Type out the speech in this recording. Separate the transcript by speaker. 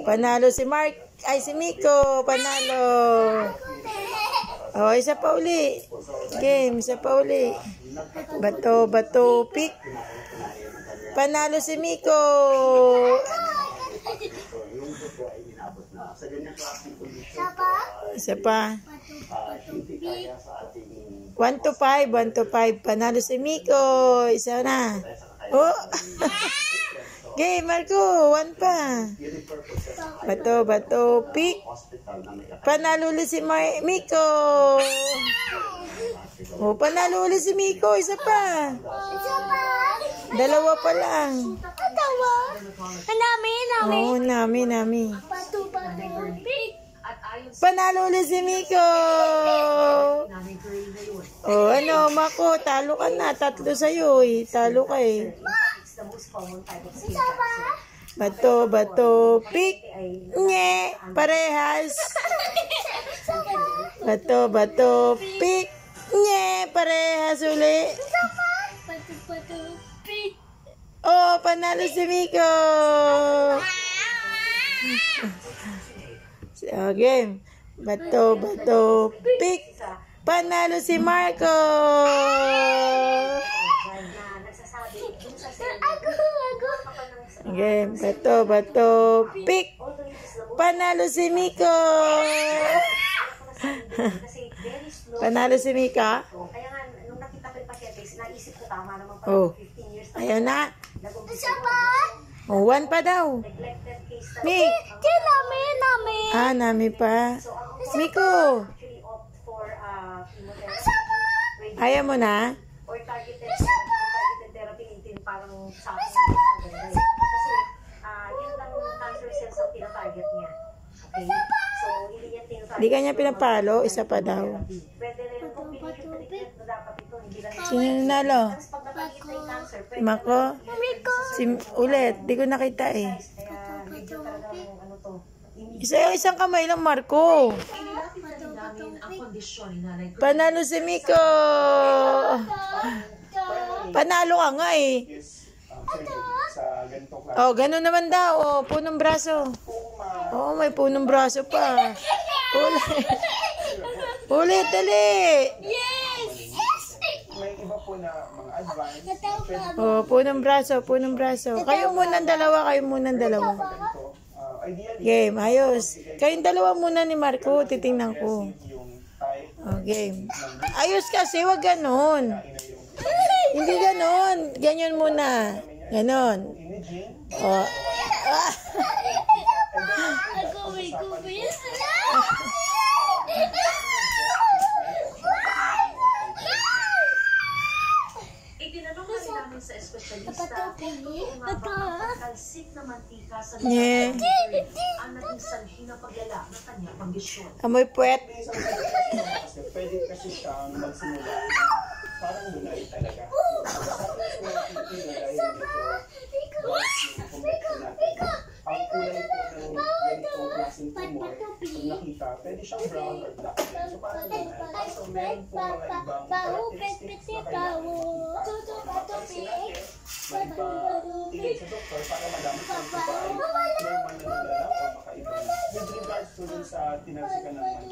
Speaker 1: Panalo si Mark. Ay, si Miko. Panalo. Oh, isa pa uli. Game, isa pa uli. Bato, bato, pick. Panalo si Miko. Isa pa. 1 to 5, 1 to 5. Panalo si Miko. Isa na. Oh. Game, Marco. 1 pa. Bato, bato, pick. Panalo ulit si Miko. Oh, panalo ulit si Miko. Isa pa. 2 pa lang. Oo, nami. Panalo ulit si Miko. Oh, ano, Mako, talo ka na. 3 sa'yo eh. Talo ka eh. Bato, bato, pick. Nye, parehas. Bato, bato, pick. Nye, parehas uli. Oh, panalo si Miko. So, game. Bato, bato, pick. Panalo si Marco. Game. Bato, bato, pick. Panalo si Miko. Panalo si Mika. Oh. Ayan na. Oh, 1 pa daw. Mik. Ah, nami pa. Miko. Ayaw mo na? Hindi ka niya pinapalo, isa pa daw. Sino nanalo? Mako? Ulit, di ko nakita eh. Isang kamay lang, Marco. Panalo si Miko. Panalo ka nga eh. Oh, ganun naman daw. Oh, punong braso. Oh, may punong braso pa. Ulit, dali.
Speaker 2: May iba po na mga advance.
Speaker 1: Oh, punong braso. Kayo munang dalawa. Game, ayos. Kayong dalawa muna ni Marco, titingnan ko. Oh, game. Ayos kasi, wag ganon. Hindi ganon. Ganyan muna. Ganon. Oh.
Speaker 3: Itinanong kasi namin sa espesyalista kung talsik na mantika sa
Speaker 1: Yeah.
Speaker 3: ang naging sanhi ng paglala ng kanyang kondisyon.
Speaker 1: Amoy puwet.
Speaker 2: Pwede kasi siyang magsimula. Parang lunay talaga. Ang kulay po ng ganitong klaseng tumor, kung nakita, pwede siyang brown or black. So parang lunay. So meron po mga ibang characteristics na kailangan makita. Papansin natin, may iba sa doktor para malaman kung ito ay normal na nalala o makaibang. With regards to dun sa tinalsikan ng